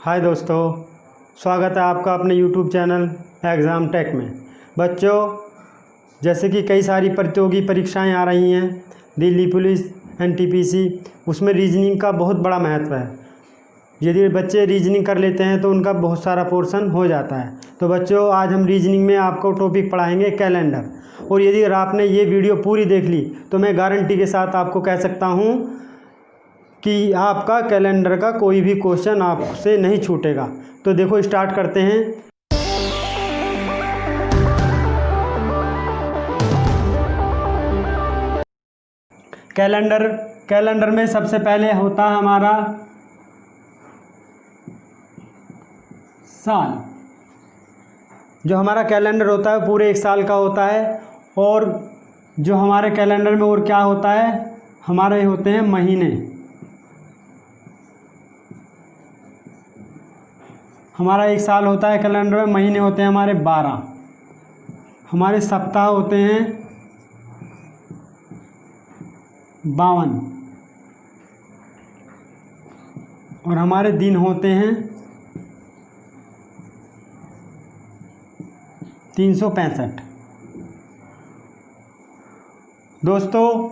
हाय दोस्तों, स्वागत है आपका अपने YouTube चैनल एग्ज़ाम टेक में। बच्चों, जैसे कि कई सारी प्रतियोगी परीक्षाएं आ रही हैं, दिल्ली पुलिस, NTPC, उसमें रीजनिंग का बहुत बड़ा महत्व है। यदि बच्चे रीजनिंग कर लेते हैं तो उनका बहुत सारा पोर्शन हो जाता है। तो बच्चों, आज हम रीजनिंग में आपको टॉपिक पढ़ाएंगे कैलेंडर। और यदि आपने ये वीडियो पूरी देख ली तो मैं गारंटी के साथ आपको कह सकता हूँ कि आपका कैलेंडर का कोई भी क्वेश्चन आपसे नहीं छूटेगा। तो देखो, स्टार्ट करते हैं। कैलेंडर में सबसे पहले होता है हमारा साल। जो हमारा कैलेंडर होता है पूरे एक साल का होता है। और जो हमारे कैलेंडर में और क्या होता है, हमारे होते हैं महीने। हमारा एक साल होता है कैलेंडर में, महीने होते हैं हमारे 12। हमारे सप्ताह होते हैं 52 और हमारे दिन होते हैं 365। दोस्तों,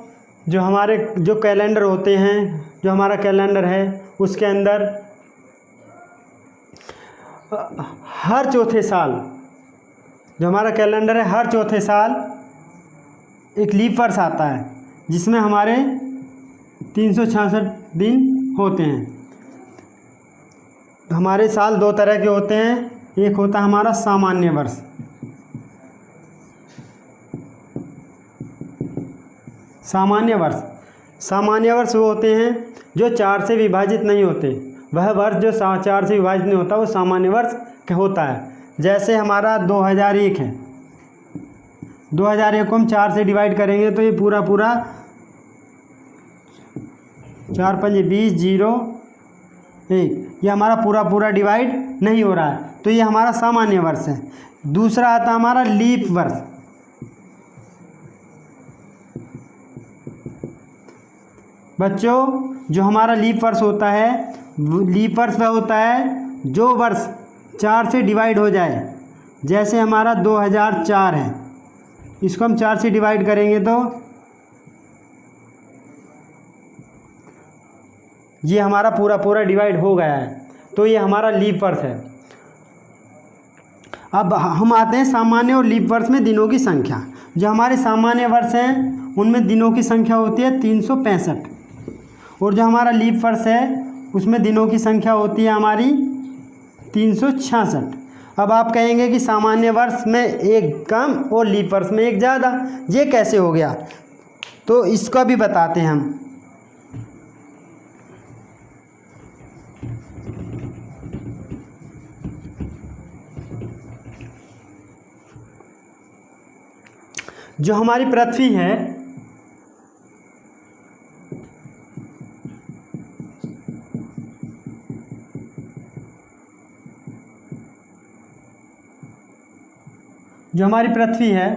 जो कैलेंडर होते हैं, जो हमारा कैलेंडर है उसके अंदर हर चौथे साल, जो हमारा कैलेंडर है हर चौथे साल एक लीप वर्ष आता है, जिसमें हमारे 366 दिन होते हैं। हमारे साल दो तरह के होते हैं। एक होता है हमारा सामान्य वर्ष। सामान्य वर्ष वो होते हैं जो 4 से विभाजित नहीं होते। वह वर्ष जो 4 से विभाजित नहीं होता वो सामान्य वर्ष होता है। जैसे हमारा 2001 है। 2001 को हम 4 से डिवाइड करेंगे तो ये पूरा 4 5 20 0 1, ये हमारा पूरा डिवाइड नहीं हो रहा है, तो ये हमारा सामान्य वर्ष है। दूसरा आता हमारा लीप वर्ष। बच्चों, जो हमारा लीप वर्ष होता है, लीप वर्ष वह होता है जो वर्ष 4 से डिवाइड हो जाए। जैसे हमारा 2004 है, इसको हम 4 से डिवाइड करेंगे तो ये हमारा पूरा डिवाइड हो गया है, तो ये हमारा लीप वर्ष है। अब हम आते हैं सामान्य और लीप वर्ष में दिनों की संख्या। जो हमारे सामान्य वर्ष हैं उनमें दिनों की संख्या होती है 365 और जो हमारा लीप वर्ष है उसमें दिनों की संख्या होती है हमारी 366। अब आप कहेंगे कि सामान्य वर्ष में एक कम और लीप वर्ष में एक ज़्यादा, ये कैसे हो गया? तो इसका भी बताते हैं हम। जो हमारी पृथ्वी है,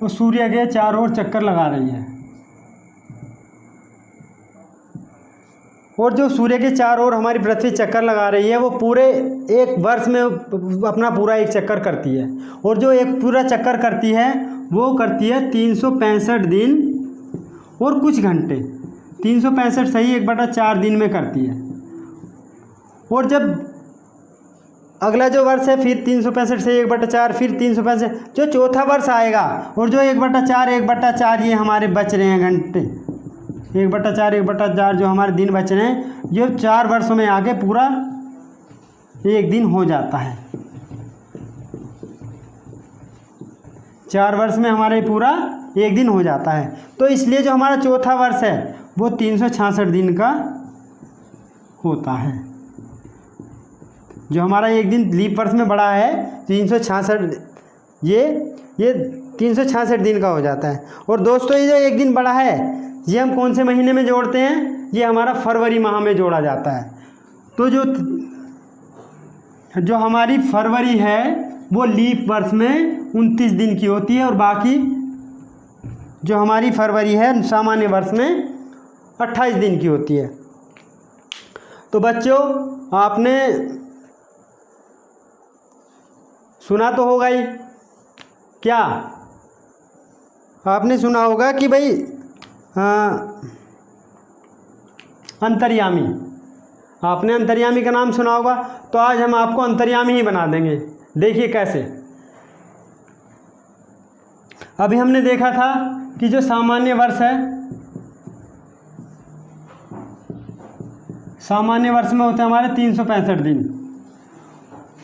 वो सूर्य के चारों ओर चक्कर लगा रही है। और जो सूर्य के चारों ओर हमारी पृथ्वी चक्कर लगा रही है वो पूरे एक वर्ष में अपना पूरा एक चक्कर करती है। और जो एक पूरा चक्कर करती है वो करती है 365 दिन और कुछ घंटे। 365 सही 1/4 दिन में करती है। और जब अगला जो वर्ष है फिर 365 से 1/4, फिर 365, जो चौथा वर्ष आएगा और जो 1/4 ये हमारे बच रहे हैं घंटे, 1/4 जो हमारे दिन बच रहे हैं, ये 4 वर्षों में आगे पूरा एक दिन हो जाता है। 4 वर्ष में हमारे पूरा एक दिन हो जाता है। तो इसलिए जो हमारा चौथा वर्ष है वो 366 दिन का होता है। जो हमारा एक दिन लीप वर्ष में बड़ा है 366, ये 366 दिन का हो जाता है। और दोस्तों, ये जो एक दिन बड़ा है ये हम कौन से महीने में जोड़ते हैं? ये हमारा फरवरी माह में जोड़ा जाता है। तो जो हमारी फरवरी है वो लीप वर्ष में 29 दिन की होती है और बाकी जो हमारी फरवरी है सामान्य वर्ष में 28 दिन की होती है। तो बच्चों आपने सुना तो होगा ही, क्या आपने सुना होगा कि भाई अंतर्यामी, आपने अंतर्यामी का नाम सुना होगा। तो आज हम आपको अंतर्यामी ही बना देंगे। देखिए कैसे। अभी हमने देखा था कि जो सामान्य वर्ष है, सामान्य वर्ष में होते हैं हमारे 365 दिन,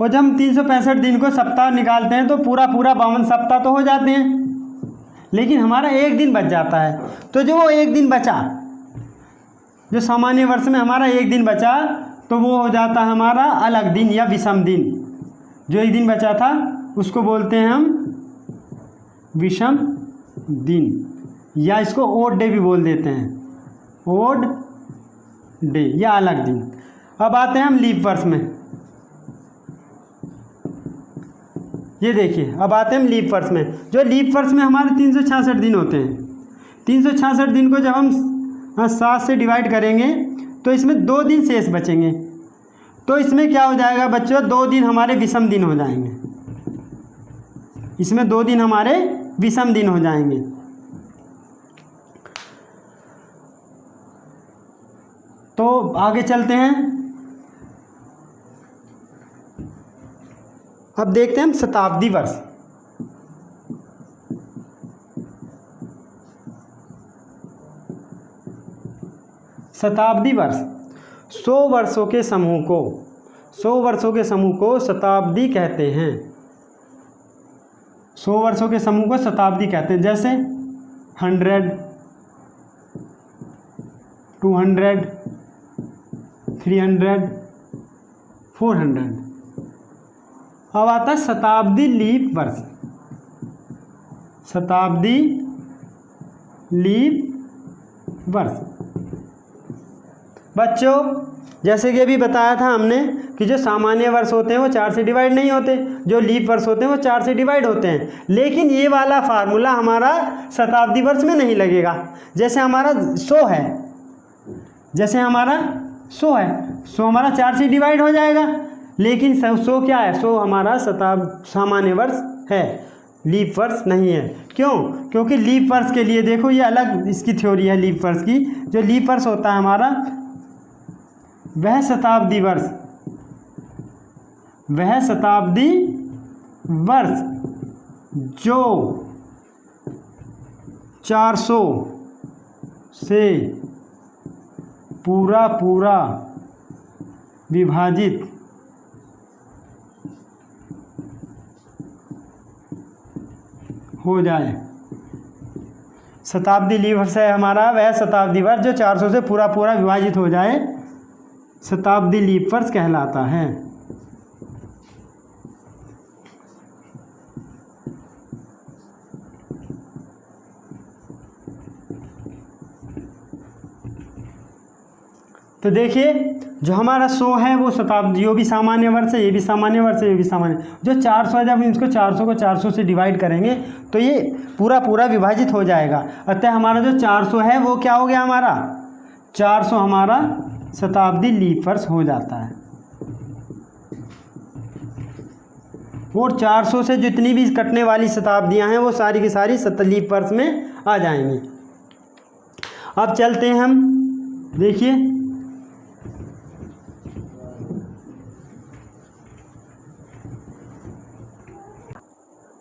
और जब हम 365 दिन को सप्ताह निकालते हैं तो पूरा 52 सप्ताह तो हो जाते हैं, लेकिन हमारा एक दिन बच जाता है। तो जो वो एक दिन बचा, जो सामान्य वर्ष में हमारा एक दिन बचा, तो वो हो जाता है हमारा अलग दिन या विषम दिन। जो एक दिन बचा था उसको बोलते हैं हम विषम दिन, या इसको ओड डे भी बोल देते हैं, ओड डे या अलग दिन। अब आते हैं हम लीप वर्ष में। ये देखिए, अब आते हैं हम लीप वर्ष में। जो लीप वर्ष में हमारे 366 दिन होते हैं, 366 दिन को जब हम 7 से डिवाइड करेंगे तो इसमें 2 दिन शेष बचेंगे। तो इसमें क्या हो जाएगा बच्चों, 2 दिन हमारे विषम दिन हो जाएंगे। इसमें 2 दिन हमारे विषम दिन हो जाएंगे। तो आगे चलते हैं। अब देखते हैं हम शताब्दी वर्ष। शताब्दी वर्ष 100 वर्षों के समूह को, 100 वर्षों के समूह को शताब्दी कहते हैं। 100 वर्षों के समूह को शताब्दी कहते हैं। जैसे 100, 200, 300, 400। अब आता है शताब्दी लीप वर्ष। शताब्दी लीप वर्ष बच्चों, जैसे कि अभी बताया था हमने कि जो सामान्य वर्ष होते हैं वो 4 से डिवाइड नहीं होते, जो लीप वर्ष होते हैं वो 4 से डिवाइड होते हैं। लेकिन ये वाला फार्मूला हमारा शताब्दी वर्ष में नहीं लगेगा। जैसे हमारा 100 है, जैसे हमारा 100 है, 100 हमारा 4 से डिवाइड हो जाएगा। लेकिन 100 क्या है, 100 हमारा सामान्य वर्ष है, लीप वर्ष नहीं है। क्यों? क्योंकि लीप वर्ष के लिए देखो, ये अलग इसकी थ्योरी है लीप वर्ष की। जो लीप वर्ष होता है हमारा, वह शताब्दी वर्ष, वह शताब्दी वर्ष जो 400 से पूरा विभाजित हो जाए। शताब्दी लीप वर्ष है हमारा वह शताब्दी वर्ष जो 400 से पूरा विभाजित हो जाए, शताब्दी लीप वर्ष कहलाता है। तो देखिए, जो हमारा 100 है वो शताब्दी, जो भी सामान्य वर्ष है, ये भी सामान्य वर्ष है, ये भी सामान्य। जो 400 है, जब हम इसको 400 को 400 से डिवाइड करेंगे तो ये पूरा विभाजित हो जाएगा। अतः हमारा जो 400 है वो क्या हो गया, हमारा 400 हमारा शताब्दी लीप वर्ष हो जाता है। और 400 से जितनी भी कटने वाली शताब्दियां हैं वो सारी की सारी लीप वर्ष में आ जाएंगी। अब चलते हैं हम, देखिए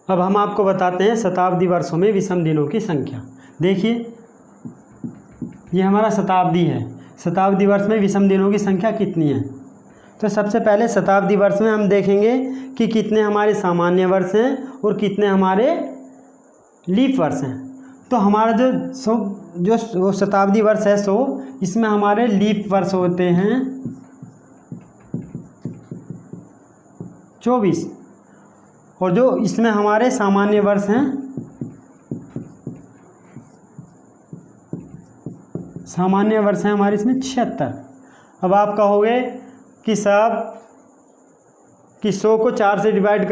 अब हम आपको बताते हैं शताब्दी वर्षों में विषम दिनों की संख्या। देखिए, ये हमारा शताब्दी है, शताब्दी वर्ष में विषम दिनों की संख्या कितनी है। तो सबसे पहले शताब्दी वर्ष में हम देखेंगे कि कितने हमारे सामान्य वर्ष हैं और कितने हमारे लीप वर्ष हैं। तो हमारा जो शताब्दी वर्ष है 100, इसमें हमारे लीप वर्ष होते हैं 24, और जो इसमें हमारे सामान्य वर्ष हैं, सामान्य वर्ष हैं हमारे इसमें 76। अब आप कहोगे कि साहब कि 100 को 4 से डिवाइड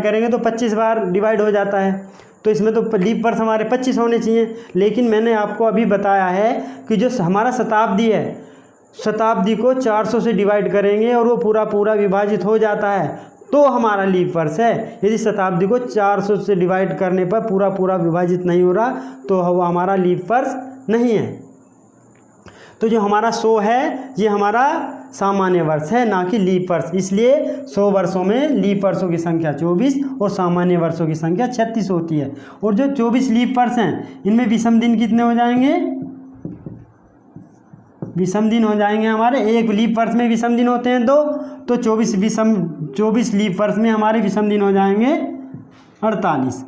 करेंगे तो 25 बार डिवाइड हो जाता है, तो इसमें तो लीप वर्ष हमारे 25 होने चाहिए। लेकिन मैंने आपको अभी बताया है कि जो हमारा शताब्दी है, शताब्दी को 400 से डिवाइड करेंगे और वो पूरा पूरा विभाजित हो जाता है तो हमारा लीप वर्ष है। यदि शताब्दी को 400 से डिवाइड करने पर पूरा पूरा विभाजित नहीं हो रहा तो वो हमारा लीप वर्ष नहीं है। तो जो हमारा 100 है ये हमारा सामान्य वर्ष है, ना कि लीप वर्ष। इसलिए 100 वर्षों में लीप वर्षों की संख्या 24 और सामान्य वर्षों की संख्या 36 होती है। और जो 24 लीप वर्ष हैं इनमें विषम दिन कितने हो जाएंगे? विषम दिन हो जाएंगे हमारे, एक लीप वर्ष में विषम दिन होते हैं दो, तो 24 लीप वर्ष में हमारे विषम दिन हो जाएंगे 48।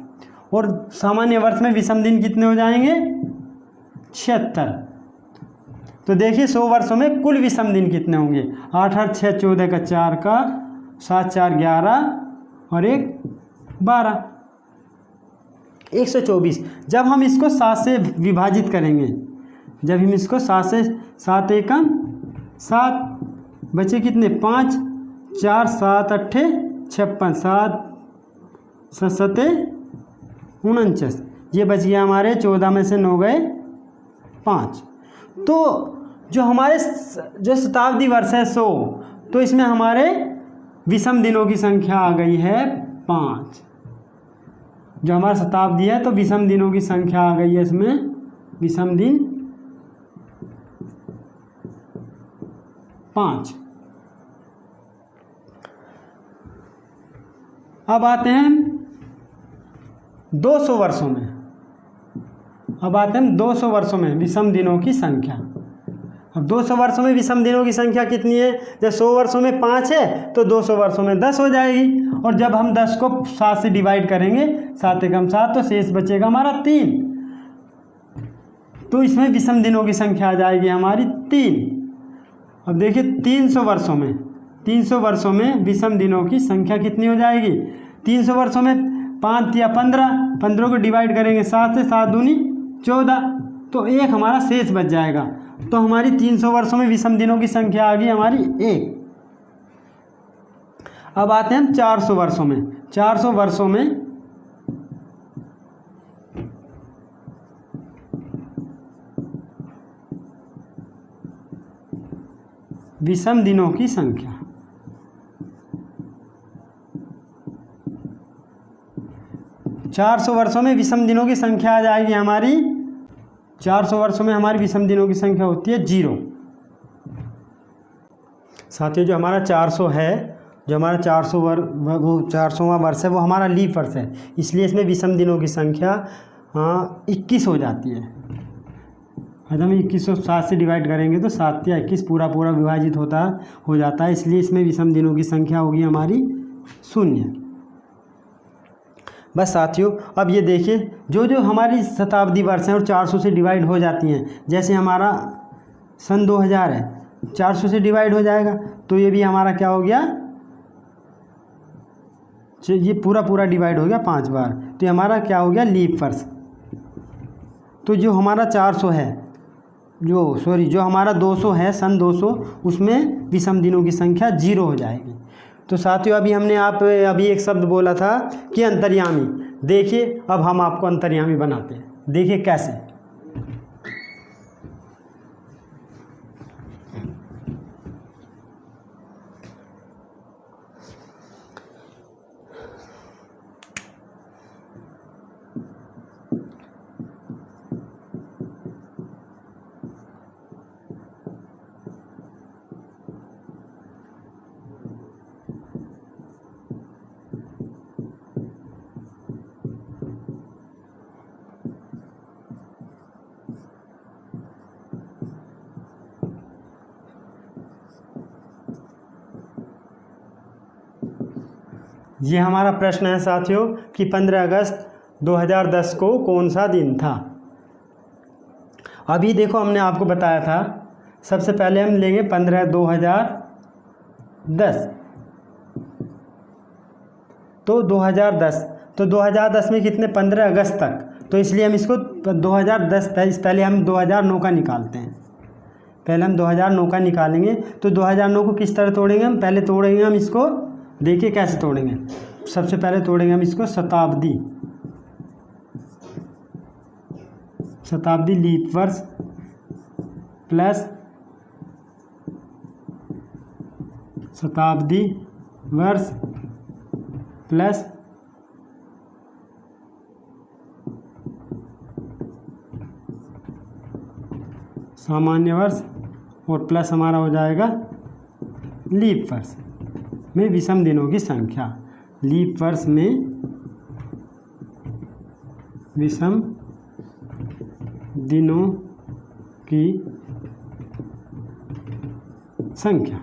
और सामान्य वर्ष में विषम दिन कितने हो जाएंगे? 76। तो देखिए 100 वर्षों में कुल विषम दिन कितने होंगे? 8 8 6 14 का 4 का 7 4 11 और 1 12, 124। जब हम इसको 7 से विभाजित करेंगे, जब हम इसको 7 से 7 एकम 7 बचे कितने? 5 4 7 8 56 7 7 49, ये बच गया हमारे 14 में से 9 गए 5। तो जो हमारे जो शताब्दी वर्ष है 100, तो इसमें हमारे विषम दिनों की संख्या आ गई है 5। जो हमारा शताब्दी है तो विषम दिनों की संख्या आ गई है इसमें, विषम दिन 5। अब आते हैं 200 वर्षों में। अब आते हैं 200 वर्षों में विषम दिनों की संख्या। अब 200 वर्षों में विषम दिनों की संख्या कितनी है? जब 100 वर्षों में 5 है तो 200 वर्षों में 10 हो जाएगी। और जब हम 10 को 7 से डिवाइड करेंगे, 7 एकम 7, तो शेष बचेगा हमारा 3। तो इसमें विषम दिनों की संख्या आ जाएगी हमारी 3। अब देखिए 300 वर्षों में विषम दिनों की संख्या कितनी हो जाएगी? 300 वर्षों में 5 या 15 को डिवाइड करेंगे 7 से, 7 दूनी 14, तो 1 हमारा शेष बच जाएगा। तो हमारी 300 वर्षों में विषम दिनों की संख्या आ गई हमारी 1। अब आते हैं हम 400 वर्षों में। 400 वर्षों में विषम दिनों की संख्या। 400 वर्षों में विषम दिनों की संख्या आ जाएगी हमारी, 400 वर्षों में हमारी विषम दिनों की संख्या होती है 0। साथियों जो हमारा 400 है, जो हमारा 400वां वर्ष है वो हमारा लीप वर्ष है, इसलिए इसमें विषम दिनों की संख्या 21 हो जाती है। अगर हम 21 को 7 से डिवाइड करेंगे तो 7 या 21 पूरा पूरा विभाजित हो जाता है, इसलिए इसमें विषम दिनों की संख्या होगी हमारी 0। बस साथियों अब ये देखिए जो हमारी शताब्दी वर्ष हैं और 400 से डिवाइड हो जाती हैं, जैसे हमारा सन 2000 है 400 से डिवाइड हो जाएगा, तो ये भी हमारा क्या हो गया? ये पूरा डिवाइड हो गया 5 बार, तो ये हमारा क्या हो गया? लीप वर्ष। तो जो हमारा 400 है, जो हमारा 200 है, सन 200, उसमें विषम दिनों की संख्या 0 हो जाएगी। तो साथियों अभी एक शब्द बोला था कि अंतर्यामी। देखिए अब हम आपको अंतर्यामी बनाते हैं, देखिए कैसे। ये हमारा प्रश्न है साथियों कि 15 अगस्त 2010 को कौन सा दिन था। अभी देखो हमने आपको बताया था, सबसे पहले हम लेंगे 15/2010, तो 2010 में कितने? 15 अगस्त तक, तो इसलिए हम इसको 2010 पहले हम 2009 का निकालते हैं। पहले हम 2009 का निकालेंगे, तो 2009 को किस तरह तोड़ेंगे हम? पहले तोड़ेंगे हम इसको देखिए कैसे तोड़ेंगे। सबसे पहले तोड़ेंगे हम इसको शताब्दी, शताब्दी लीप वर्ष प्लस शताब्दी वर्ष प्लस सामान्य वर्ष और प्लस हमारा हो जाएगा लीप वर्ष में विषम दिनों की संख्या। लीप वर्ष में विषम दिनों की संख्या।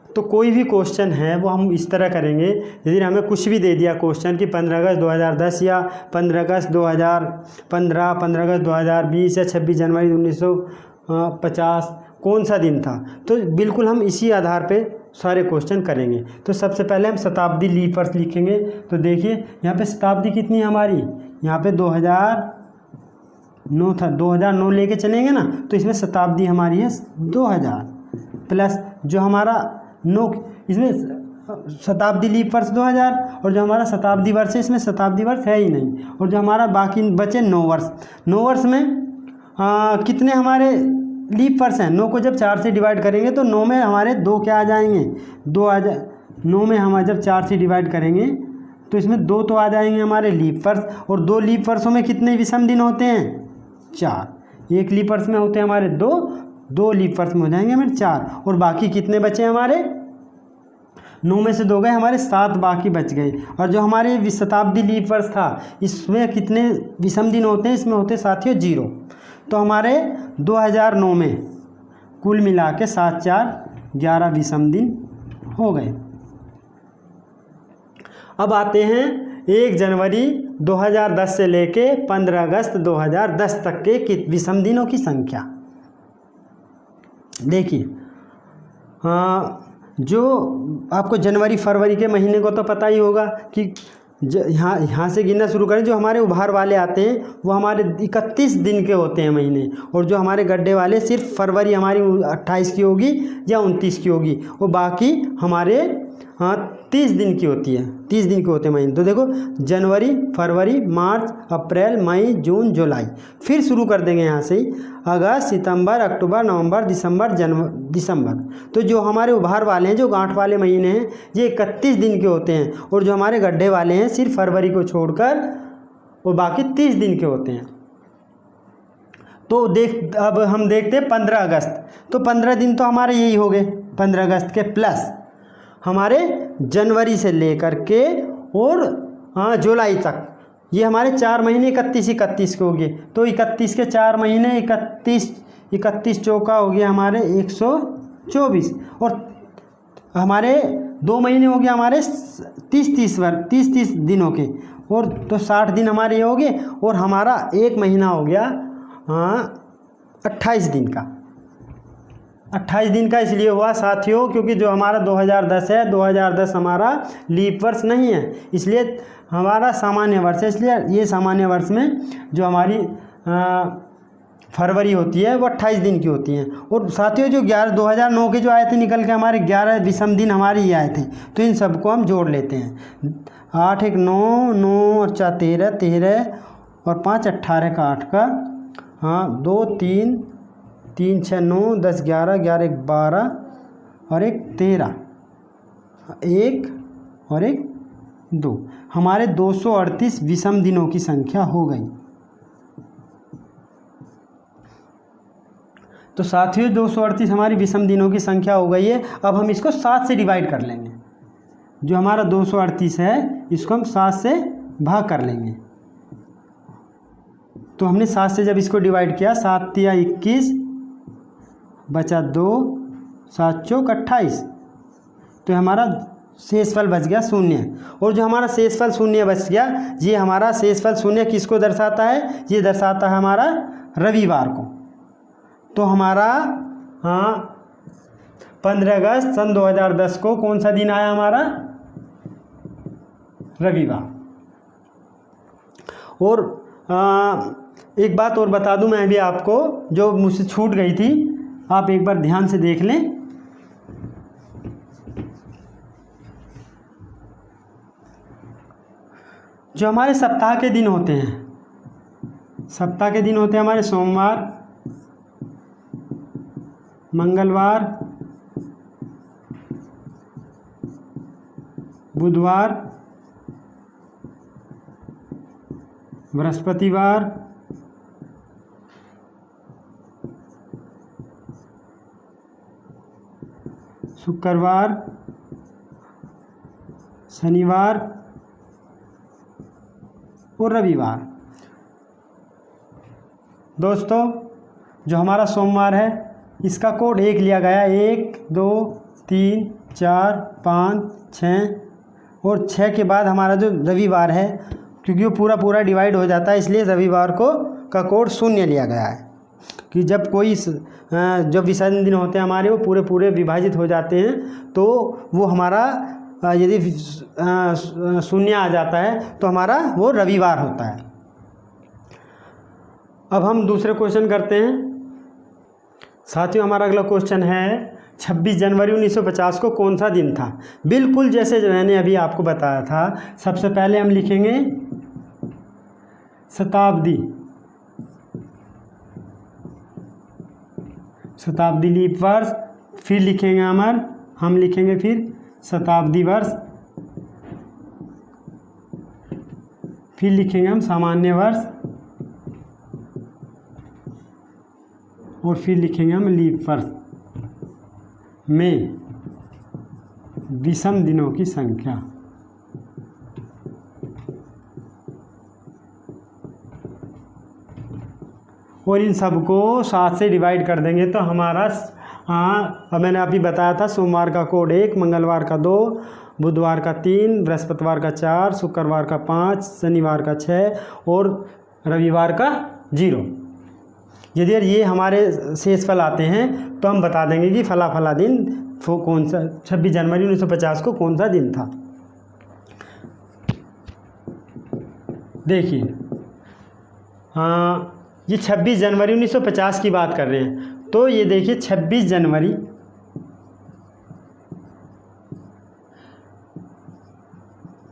तो कोई भी क्वेश्चन है वो हम इस तरह करेंगे, यदि हमें कुछ भी दे दिया क्वेश्चन कि 15 अगस्त 2010 या 15 अगस्त 2015, 15 अगस्त 2020 या 26 जनवरी 1950 कौन सा दिन था, तो बिल्कुल हम इसी आधार पे सारे क्वेश्चन करेंगे। तो सबसे पहले हम शताब्दी लीप वर्ष लिखेंगे। तो देखिए यहाँ पे शताब्दी कितनी है हमारी, यहाँ पे 2009 था, 2009 लेके चलेंगे ना, तो इसमें शताब्दी हमारी है 2000 प्लस जो हमारा इसमें शताब्दी लीप वर्ष 2000 और जो हमारा शताब्दी वर्ष है इसमें शताब्दी वर्ष है ही नहीं, और जो हमारा बाकी बचे 9 वर्ष। 9 वर्ष में कितने हमारे लीप वर्ष हैं, 9 को जब 4 से डिवाइड करेंगे तो 9 में हमारे 2 क्या आ जाएंगे, 2 आ जा 9 में हम जब 4 से डिवाइड करेंगे तो इसमें 2 तो आ जाएंगे हमारे लीप वर्ष। और 2 लीप वर्षों में कितने विषम दिन होते हैं, 4। एक लीप वर्ष में होते हैं हमारे 2 लीप वर्ष में हो जाएंगे हमारे 4, और बाकी कितने बचे हमारे, 9 में से 2 गए हमारे 7 बाकी बच गए। और जो हमारे शताब्दी लीप वर्ष था इसमें कितने विषम दिन होते हैं, इसमें होते साथियों 0। तो हमारे 2009 में कुल मिला के 7 4 11 विषम दिन हो गए। अब आते हैं 1 जनवरी 2010 से लेके 15 अगस्त 2010 तक के विषम दिनों की संख्या। देखिए जो आपको जनवरी फरवरी के महीने को तो पता ही होगा कि यहाँ से गिनना शुरू करें। जो हमारे उभार वाले आते हैं वो हमारे 31 दिन के होते हैं महीने, और जो हमारे गड्ढे वाले सिर्फ फरवरी हमारी 28 की होगी या 29 की होगी, और बाकी हमारे 30 दिन की होती है, 30 दिन के होते हैं महीने। तो देखो जनवरी फरवरी मार्च अप्रैल मई जून जुलाई, फिर शुरू कर देंगे यहाँ से ही अगस्त सितंबर अक्टूबर नवंबर दिसंबर दिसंबर। तो जो हमारे उभार वाले हैं, जो गांठ वाले महीने हैं, ये 31 दिन के होते हैं, और जो हमारे गड्ढे वाले हैं सिर्फ फरवरी को छोड़कर वो बाकी 30 दिन के होते हैं। तो अब हम देखते हैं 15 अगस्त। तो 15 दिन तो हमारे यही हो गए 15 अगस्त के, प्लस हमारे जनवरी से लेकर के और जुलाई तक, ये हमारे 4 महीने 31 के हो गए। तो 31 के 4 महीने 31 चौका हो गया हमारे 124, और हमारे 2 महीने हो गए हमारे 30 दिनों के, और तो 60 दिन हमारे ये हो गए, और हमारा 1 महीना हो गया 28 दिन का। 28 दिन का इसलिए हुआ साथियों क्योंकि जो हमारा 2010 है, 2010 हमारा लीप वर्ष नहीं है, इसलिए हमारा सामान्य वर्ष है। इसलिए ये सामान्य वर्ष में जो हमारी फरवरी होती है वो 28 दिन की होती हैं। और साथियों जो 2009 के जो आए थे निकल के हमारे 11 विषम दिन हमारे ये आए थे, तो इन सबको हम जोड़ लेते हैं। 8 1 9 9 और 4 13 13 और 5 18 का 8 का 2 3 3 6 9 10 11 11 1 12 और 1 13 1 और 1 2, हमारे 238 विषम दिनों की संख्या हो गई। तो साथियों 238 हमारी विषम दिनों की संख्या हो गई है। अब हम इसको 7 से डिवाइड कर लेंगे। जो हमारा 238 है इसको हम 7 से भाग कर लेंगे। तो हमने 7 से जब इसको डिवाइड किया, 7 तिया 21 बचा 2 7 चौक 28, तो हमारा शेषफल बच गया 0। और जो हमारा शेषफल 0 बच गया, ये हमारा शेषफल 0 किसको दर्शाता है, ये दर्शाता है हमारा रविवार को। तो हमारा 15 अगस्त सन 2010 को कौन सा दिन आया हमारा, रविवार। और एक बात और बता दूं मैं भी आपको, जो मुझसे छूट गई थी, आप एक बार ध्यान से देख लें। जो हमारे सप्ताह के दिन होते हैं, सप्ताह के दिन होते हैं हमारे सोमवार, मंगलवार, बुधवार, बृहस्पतिवार, शुक्रवार, शनिवार और रविवार। दोस्तों, जो हमारा सोमवार है इसका कोड 1 लिया गया, 1 2 3 4 5 6 और 6 के बाद हमारा जो रविवार है, क्योंकि वो पूरा पूरा डिवाइड हो जाता है, इसलिए रविवार को का कोड 0 लिया गया है कि जब कोई जब विसर्जन दिन होते हैं हमारे, वो पूरे पूरे विभाजित हो जाते हैं, तो वो हमारा यदि 0 आ जाता है तो हमारा वो रविवार होता है। अब हम दूसरे क्वेश्चन करते हैं। साथियों, हमारा अगला क्वेश्चन है 26 जनवरी 1950 को कौन सा दिन था। बिल्कुल जैसे जो मैंने अभी आपको बताया था, सबसे पहले हम लिखेंगे शताब्दी, शताब्दी लीप वर्ष, फिर लिखेंगे हम लिखेंगे फिर शताब्दी वर्ष, फिर लिखेंगे हम सामान्य वर्ष और फिर लिखेंगे हम लीप वर्ष में विषम दिनों की संख्या। और इन सबको 7 से डिवाइड कर देंगे तो हमारा अब मैंने अभी बताया था, सोमवार का कोड 1, मंगलवार का 2, बुधवार का 3, बृहस्पतिवार का 4, शुक्रवार का 5, शनिवार का 6 और रविवार का 0। यदि ये हमारे शेष फल आते हैं तो हम बता देंगे कि फला फला दिन कौन सा 26 जनवरी 1950 को कौन सा दिन था। देखिए, ये 26 जनवरी 1950 की बात कर रहे हैं, तो ये देखिए 26 जनवरी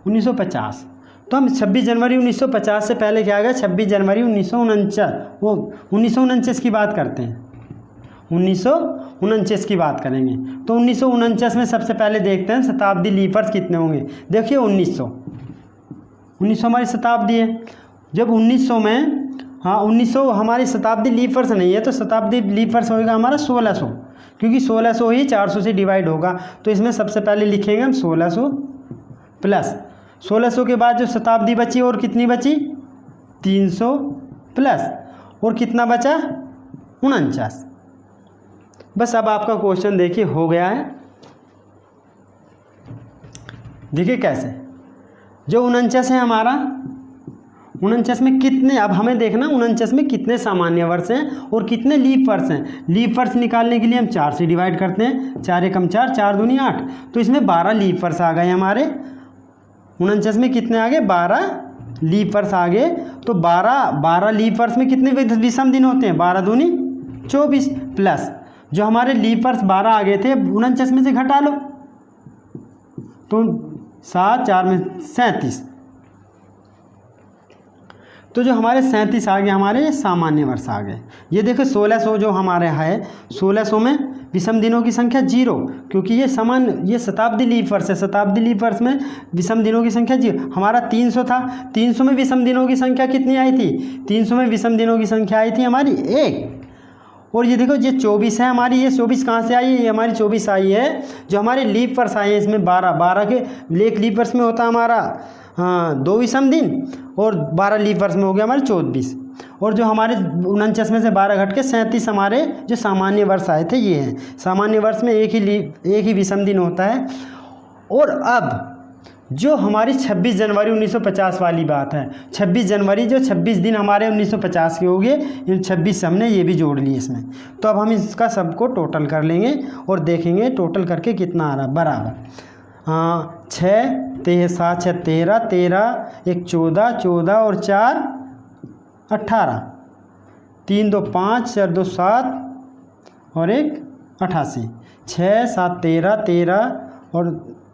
1950, तो हम 26 जनवरी 1950 से पहले क्या आ गया, 26 जनवरी 1949, वो 1949 की बात करते हैं, 1949 की बात करेंगे। तो 1949 में सबसे पहले देखते हैं शताब्दी लीपर्स कितने होंगे। देखिए 1900 हमारी शताब्दी है। जब 1900 में 1900 हमारी शताब्दी लीप वर्ष नहीं है, तो शताब्दी लीप वर्ष होगा हमारा 1600, क्योंकि 1600 ही 400 से डिवाइड होगा। तो इसमें सबसे पहले लिखेंगे हम 1600 प्लस 1600 के बाद जो शताब्दी बची और कितनी बची 300 प्लस और कितना बचा 49। बस अब आपका क्वेश्चन देखिए हो गया है। देखिए कैसे, जो 49 है हमारा, 49 में कितने, अब हमें देखना 49 में कितने सामान्य वर्ष हैं और कितने लीप वर्ष हैं। लीप वर्ष निकालने के लिए हम 4 से डिवाइड करते हैं, 4 एकम 4, 4 दूनी 8, तो इसमें 12 लीप वर्ष आ गए हमारे। 49 में कितने आ गए 12 लीप वर्ष आ गए। तो 12 लीप वर्ष में कितने विषम दिन होते हैं, 12 दूनी 24 प्लस जो हमारे लीप वर्ष 12 आ गए थे 49 में से घटा लो, तो 7 4 में 37, तो जो हमारे 37 आ गए हमारे सामान्य वर्ष आ गए। ये देखो 1600 जो हमारे है, 1600 में विषम दिनों की संख्या 0, क्योंकि ये शताब्दी लीप वर्ष है, शताब्दी लीप वर्ष में विषम दिनों की संख्या 0। हमारा 300 था, 300 में विषम दिनों की संख्या कितनी आई थी, 300 में विषम दिनों की संख्या आई थी हमारी 1। और ये देखो ये 24 है हमारी, ये 24 कहाँ से आई है, ये हमारी 24 आई है जो हमारे लीप वर्ष आए हैं। इसमें 12 के लीप वर्ष में होता हमारा 2 विषम दिन और 12 लीप वर्ष में हो गया हमारे 24। और जो हमारे 49 में से 12 घट के 37 हमारे जो सामान्य वर्ष आए थे ये हैं। सामान्य वर्ष में एक ही विषम दिन होता है। और अब जो हमारी 26 जनवरी 1950 वाली बात है, 26 जनवरी जो 26 दिन हमारे 1950 के हो गए, इन 26 हमने ये भी जोड़ लिए इसमें। तो अब हम इसका सबको टोटल कर लेंगे और देखेंगे टोटल करके कितना आ रहा, बराबर 6 7 6 13 13 1 14 14 और 4 18 3 2 5 4 2 7 और 1 88 6 7 13 13 और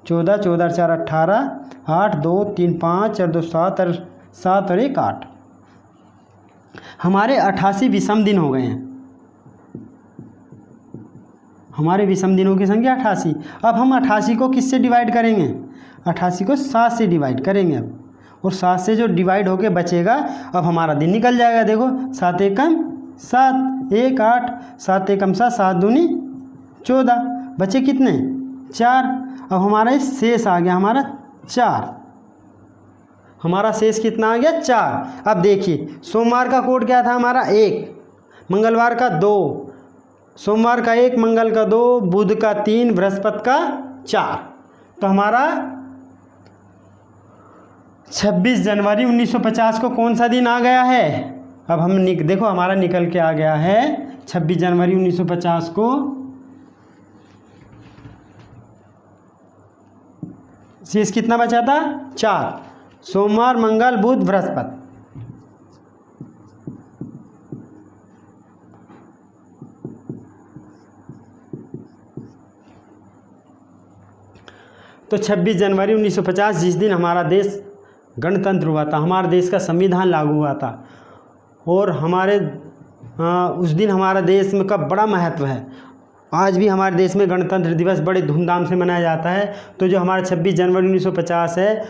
14, 14 4 18, 8 2 3 5 और 2 7 और 7 और 1 8। हमारे 88 विषम दिन हो गए हैं। हमारे विषम दिनों की संख्या 88। अब हम 88 को किससे डिवाइड करेंगे? 88 को 7 से डिवाइड करेंगे अब, और 7 से जो डिवाइड होके बचेगा अब हमारा दिन निकल जाएगा। देखो 7 एकम 7, 1 8, 7 एकम 7, 7 दूनी 14, बचे कितने? 4। अब हमारा शेष आ गया हमारा 4। हमारा शेष कितना आ गया? 4। अब देखिए सोमवार का कोड क्या था हमारा? 1, मंगलवार का 2, सोमवार का 1, मंगल का 2, बुध का 3, बृहस्पति का 4। तो हमारा 26 जनवरी 1950 को कौन सा दिन आ गया है? अब हम देखो हमारा निकल के आ गया है 26 जनवरी 1950 को शेष कितना बचा था? 4। सोमवार, मंगल, बुध, बृहस्पति। तो 26 जनवरी 1950 जिस दिन हमारा देश गणतंत्र हुआ था, हमारे देश का संविधान लागू हुआ था, और हमारे उस दिन हमारा देश में का बड़ा महत्व है। आज भी हमारे देश में गणतंत्र दिवस बड़े धूमधाम से मनाया जाता है। तो जो हमारा 26 जनवरी 1950 है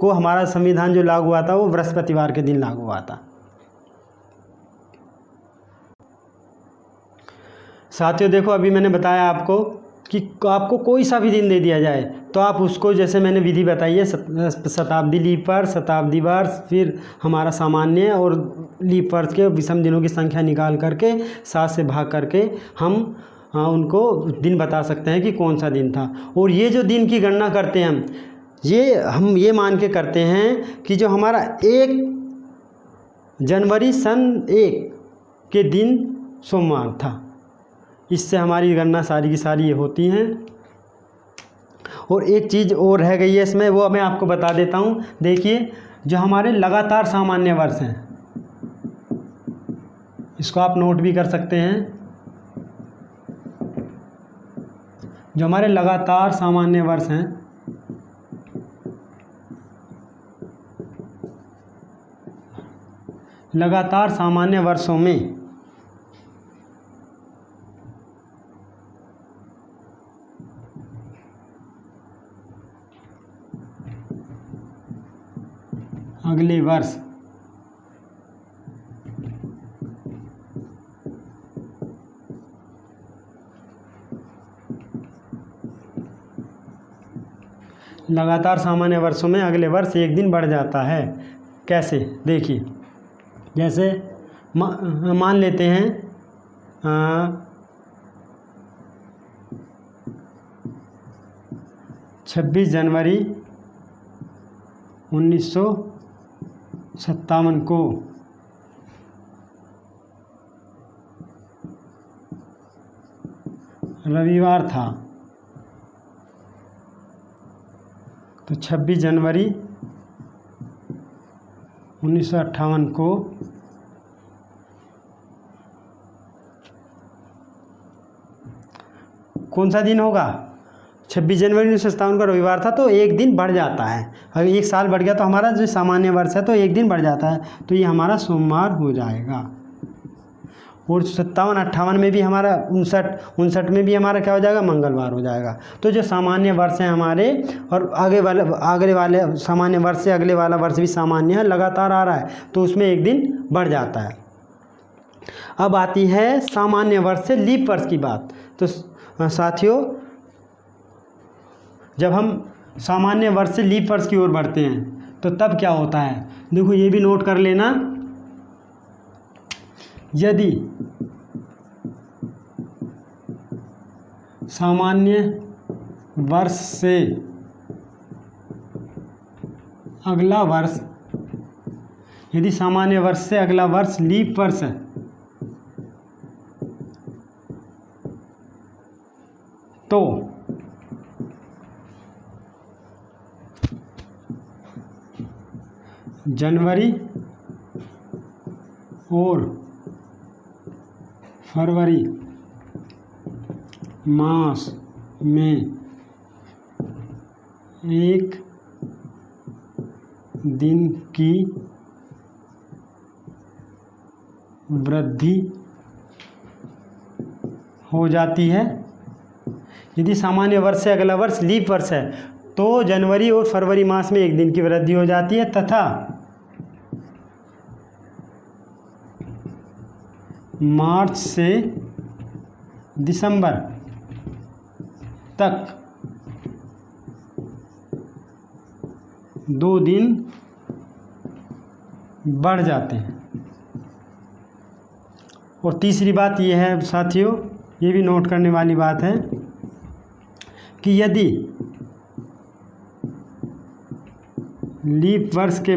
को हमारा संविधान जो लागू हुआ था वो बृहस्पतिवार के दिन लागू हुआ था। साथियों देखो अभी मैंने बताया आपको कि आपको कोई सा भी दिन दे दिया जाए तो आप उसको, जैसे मैंने विधि बताई है, शताब्दी लीप वर्ष, शताब्दी वर्ष, फिर हमारा सामान्य और लीप वर्ष के विषम दिनों की संख्या निकाल करके 7 से भाग करके हम उनको दिन बता सकते हैं कि कौन सा दिन था। और ये जो दिन की गणना करते हैं हम ये मान के करते हैं कि जो हमारा 1 जनवरी सन 1 के दिन सोमवार था, इससे हमारी गणना सारी की सारी ये होती हैं। और एक चीज़ और रह गई है इसमें, वो मैं आपको बता देता हूँ। देखिए जो हमारे लगातार सामान्य वर्ष हैं, इसको आप नोट भी कर सकते हैं। जो हमारे लगातार सामान्य वर्ष हैं, लगातार सामान्य वर्षों में अगले वर्ष लगातार सामान्य वर्षों में अगले वर्ष एक दिन बढ़ जाता है। कैसे? देखिए जैसे मान लेते हैं 26 जनवरी 1957 को रविवार था। तो 26 जनवरी 1958 को कौन सा दिन होगा? 26 जनवरी 1957 का रविवार था, तो एक दिन बढ़ जाता है। अगर एक साल बढ़ गया तो हमारा जो सामान्य वर्ष है तो एक दिन बढ़ जाता है, तो ये हमारा सोमवार हो जाएगा। और 57-58 में भी हमारा 59 में भी हमारा क्या हो जाएगा? मंगलवार हो जाएगा। तो जो सामान्य वर्ष हैं हमारे, और आगे वाले सामान्य वर्ष से अगले वाला वर्ष भी सामान्य है, लगातार आ रहा है, तो उसमें एक दिन बढ़ जाता है। अब आती है सामान्य वर्ष से लीप वर्ष की बात। तो साथियों जब हम सामान्य वर्ष से लीप वर्ष की ओर बढ़ते हैं तो तब क्या होता है? देखो ये भी नोट कर लेना, यदि सामान्य वर्ष से अगला वर्ष, यदि सामान्य वर्ष से अगला वर्ष लीप वर्ष है तो जनवरी और फरवरी मास में एक दिन की वृद्धि हो जाती है। यदि सामान्य वर्ष से अगला वर्ष लीप वर्ष है तो जनवरी और फरवरी मास में एक दिन की वृद्धि हो जाती है तथा मार्च से दिसंबर तक 2 दिन बढ़ जाते हैं। और तीसरी बात यह है साथियों, ये भी नोट करने वाली बात है कि यदि लीप वर्ष के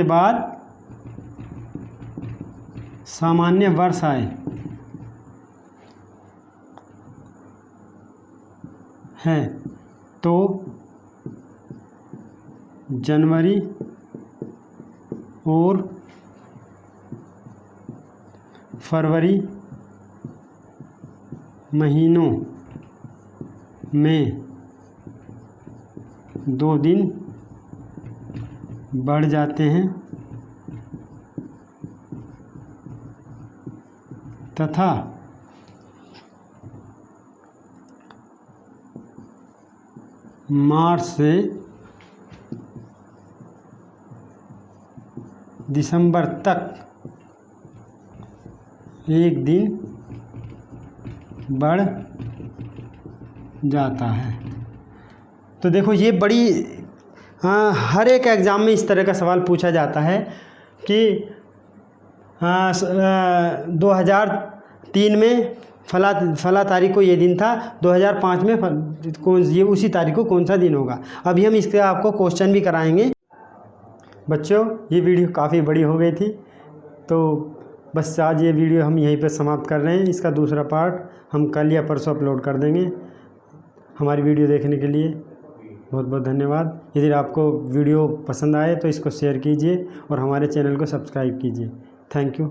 बाद सामान्य वर्ष आए हैं तो जनवरी और फरवरी महीनों में 2 दिन बढ़ जाते हैं तथा मार्च से दिसंबर तक 1 दिन बढ़ जाता है। तो देखो ये बड़ी हर एक एग्ज़ाम में इस तरह का सवाल पूछा जाता है कि 2003 में फला तारीख को ये दिन था, 2005 में ये उसी तारीख को कौन सा दिन होगा। अभी हम इसके आपको क्वेश्चन भी कराएंगे। बच्चों ये वीडियो काफ़ी बड़ी हो गई थी तो बस आज ये वीडियो हम यहीं पर समाप्त कर रहे हैं। इसका दूसरा पार्ट हम कल या परसों अपलोड कर देंगे। हमारी वीडियो देखने के लिए बहुत बहुत धन्यवाद। यदि आपको वीडियो पसंद आए तो इसको शेयर कीजिए और हमारे चैनल को सब्सक्राइब कीजिए। Thank you.